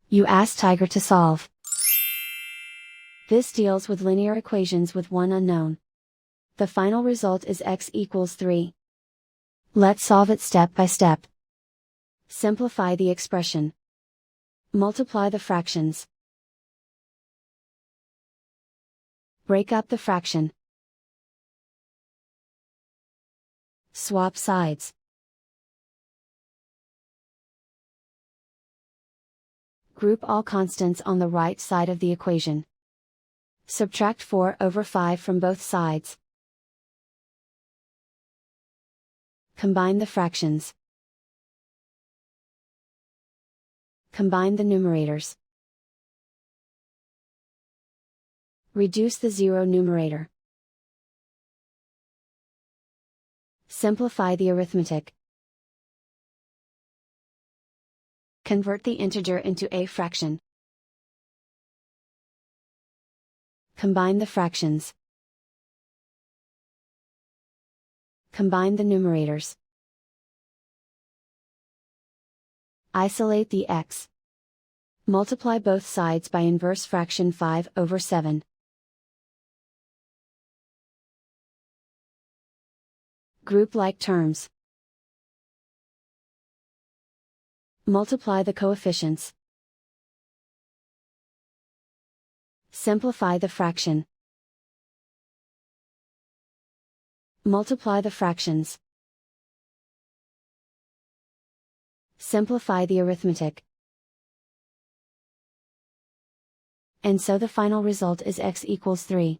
You ask Tiger to solve. This deals with linear equations with one unknown. The final result is x equals 3. Let's solve it step by step. Simplify the expression. Multiply the fractions. Break up the fraction. Swap sides. Group all constants on the right side of the equation. Subtract 4/5 from both sides. Combine the fractions. Combine the numerators. Reduce the zero numerator. Simplify the arithmetic. Convert the integer into a fraction. Combine the fractions. Combine the numerators. Isolate the x. Multiply both sides by inverse fraction 5/7. Group like terms. Multiply the coefficients. Simplify the fraction. Multiply the fractions. Simplify the arithmetic. And so the final result is x equals 3.